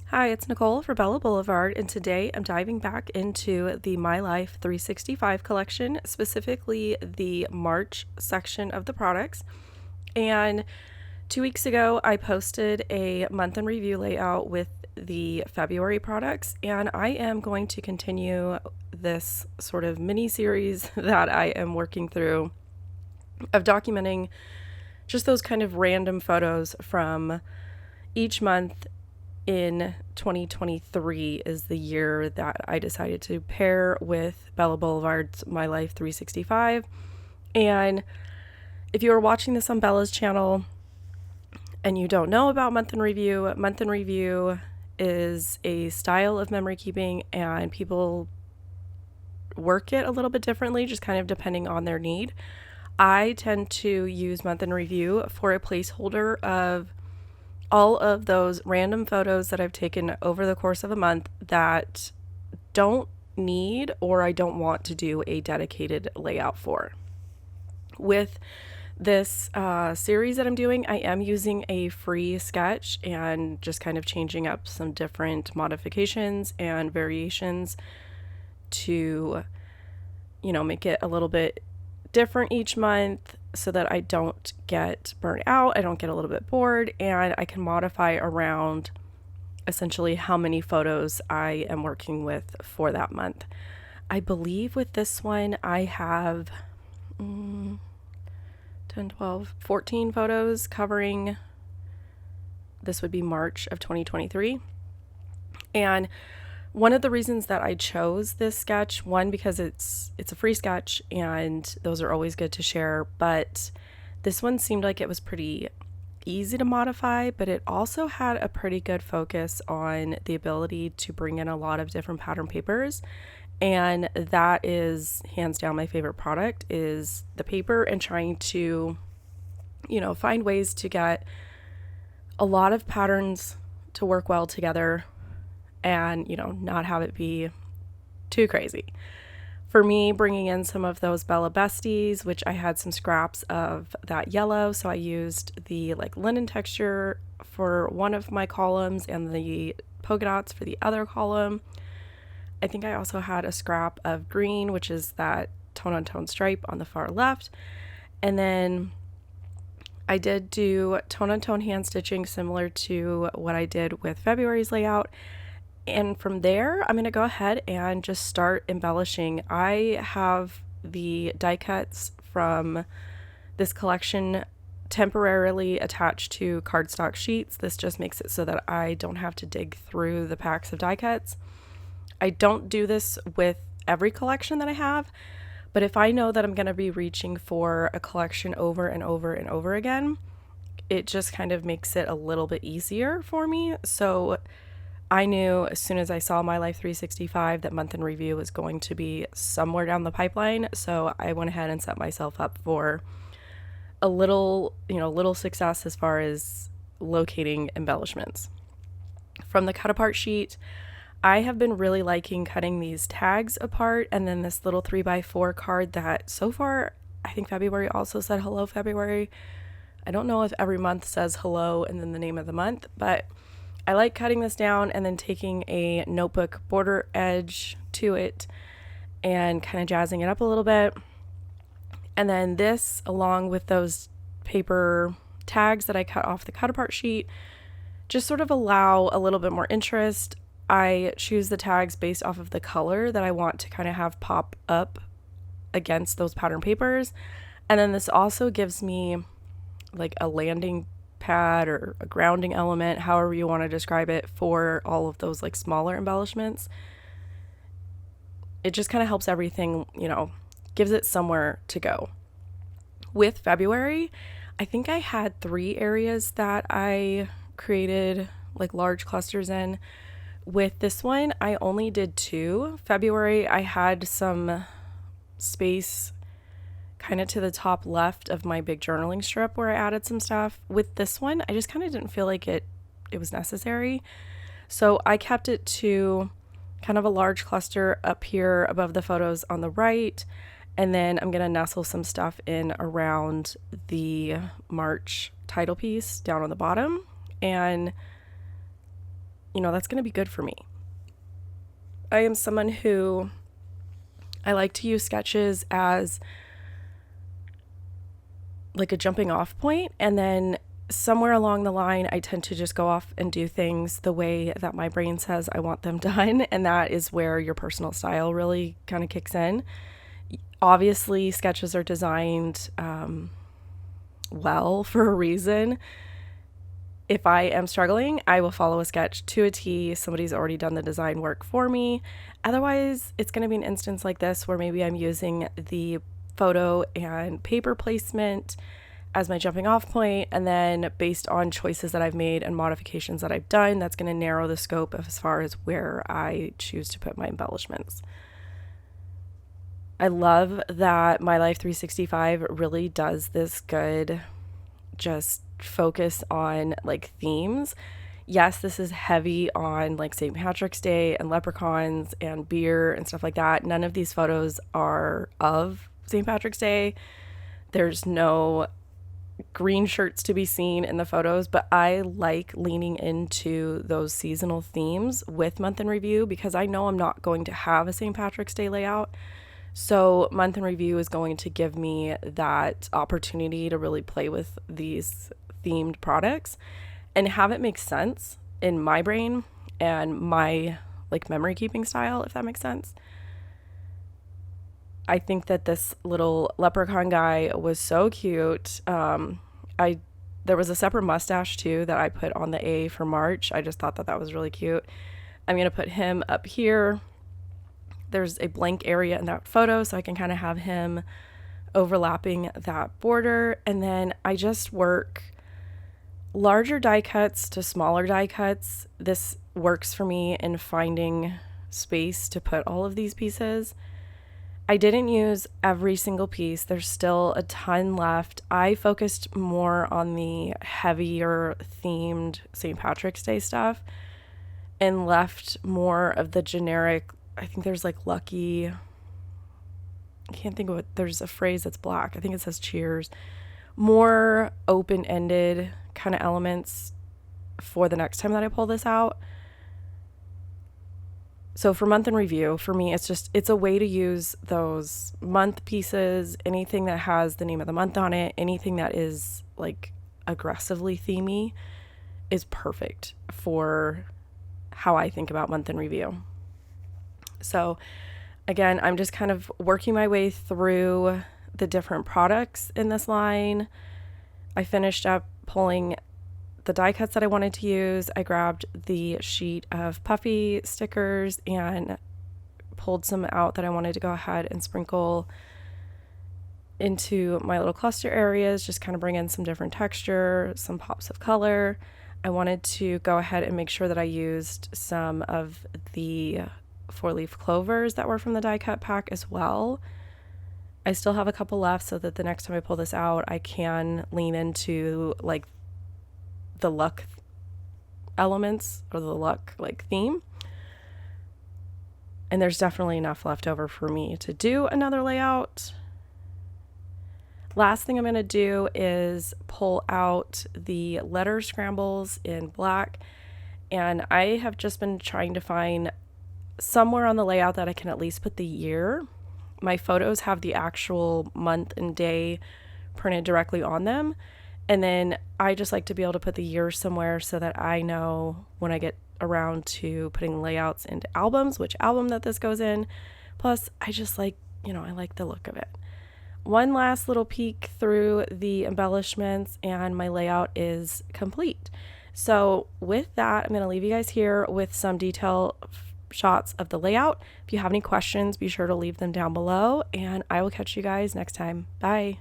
Hi, it's Nicole for Bella Boulevard, and today I'm diving back into the My Life 365 collection, specifically the March section of the products. And 2 weeks ago, I posted a month in review layout with the February products, and I am going to continue this sort of mini series that I am working through of documenting just those kind of random photos from each month. In 2023 is the year that I decided to pair with Bella Boulevard's My Life 365. And if you are watching this on Bella's channel and you don't know about month in review is a style of memory keeping, and people work it a little bit differently, just kind of depending on their need. I tend to use month in review for a placeholder of all of those random photos that I've taken over the course of a month that don't need or I don't want to do a dedicated layout for. With this series that I'm doing, I am using a free sketch and just kind of changing up some different modifications and variations to, make it a little bit different each month so that I don't get burnt out, I don't get a little bit bored, and I can modify around essentially how many photos I am working with for that month. I believe with this one I have 10, 12, 14 photos covering, this would be March of 2023. And one of the reasons that I chose this sketch, one, because it's a free sketch and those are always good to share, but this one seemed like it was pretty easy to modify, but it also had a pretty good focus on the ability to bring in a lot of different pattern papers. And that is hands down my favorite product, is the paper, and trying to, find ways to get a lot of patterns to work well together and, not have it be too crazy. For me, bringing in some of those Bella Besties, which I had some scraps of that yellow, so I used the linen texture for one of my columns and the polka dots for the other column. I think I also had a scrap of green, which is that tone-on-tone stripe on the far left. And then I did do tone-on-tone hand stitching similar to what I did with February's layout. And from there, I'm going to go ahead and just start embellishing. I have the die cuts from this collection temporarily attached to cardstock sheets. This just makes it so that I don't have to dig through the packs of die cuts. I don't do this with every collection that I have, but if I know that I'm going to be reaching for a collection over and over and over again, it just kind of makes it a little bit easier for me. So I knew as soon as I saw My Life 365 that month in review was going to be somewhere down the pipeline. So I went ahead and set myself up for a little success as far as locating embellishments. From the cut apart sheet, I have been really liking cutting these tags apart, and then this little 3x4 card that so far, I think February also said hello February. I don't know if every month says hello and then the name of the month, but I like cutting this down and then taking a notebook border edge to it and kind of jazzing it up a little bit. And then this, along with those paper tags that I cut off the cut apart sheet, just sort of allow a little bit more interest. I choose the tags based off of the color that I want to kind of have pop up against those pattern papers. And then this also gives me a landing pad or a grounding element, however you want to describe it, for all of those smaller embellishments. It just kind of helps everything, gives it somewhere to go. With February, I think I had 3 areas that I created large clusters in. With this one, I only did 2. February, I had some space kind of to the top left of my big journaling strip where I added some stuff. With this one, I just kind of didn't feel like it was necessary. So I kept it to kind of a large cluster up here above the photos on the right. And then I'm going to nestle some stuff in around the March title piece down on the bottom. And that's going to be good for me. I am someone who I like to use sketches as like a jumping off point, and then somewhere along the line I tend to just go off and do things the way that my brain says I want them done, and that is where your personal style really kind of kicks in. Obviously, sketches are designed well for a reason. If I am struggling, I will follow a sketch to a T. Somebody's already done the design work for me. Otherwise, it's going to be an instance like this where maybe I'm using the photo and paper placement as my jumping off point, and then based on choices that I've made and modifications that I've done, that's going to narrow the scope as far as where I choose to put my embellishments. I love that My Life 365 really does this good just focus on like themes. Yes, this is heavy on like St. Patrick's Day and leprechauns and beer and stuff like that. None of these photos are of St. Patrick's Day. There's no green shirts to be seen in the photos, but I like leaning into those seasonal themes with month in review because I know I'm not going to have a St. Patrick's Day layout. So month in review is going to give me that opportunity to really play with these themed products and have it make sense in my brain and my like memory keeping style, if that makes sense. I think that this little leprechaun guy was so cute. There was a separate mustache too that I put on the A for March. I just thought that that was really cute. I'm going to put him up here. There's a blank area in that photo, so I can kind of have him overlapping that border. And then I just work larger die cuts to smaller die cuts. This works for me in finding space to put all of these pieces. I didn't use every single piece. There's still a ton left. I focused more on the heavier themed St. Patrick's Day stuff and left more of the generic. I think there's like lucky, I can't think of it. There's a phrase that's black. I think it says cheers. More open-ended kind of elements for the next time that I pull this out. So for month in review, for me, it's a way to use those month pieces, anything that has the name of the month on it, anything that is like aggressively themey is perfect for how I think about month in review. So again, I'm just kind of working my way through the different products in this line. I finished up pulling the die cuts that I wanted to use. I grabbed the sheet of puffy stickers and pulled some out that I wanted to go ahead and sprinkle into my little cluster areas, just kind of bring in some different texture, some pops of color. I wanted to go ahead and make sure that I used some of the 4-leaf clovers that were from the die cut pack as well. I still have a couple left so that the next time I pull this out, I can lean into like the luck elements or the luck like theme. And there's definitely enough left over for me to do another layout. Last thing I'm going to do is pull out the letter scrambles in black. And I have just been trying to find somewhere on the layout that I can at least put the year. My photos have the actual month and day printed directly on them. And then I just like to be able to put the year somewhere so that I know when I get around to putting layouts into albums, which album that this goes in. Plus, I just like, I like the look of it. One last little peek through the embellishments and my layout is complete. So with that, I'm going to leave you guys here with some detail shots of the layout. If you have any questions, be sure to leave them down below, and I will catch you guys next time. Bye.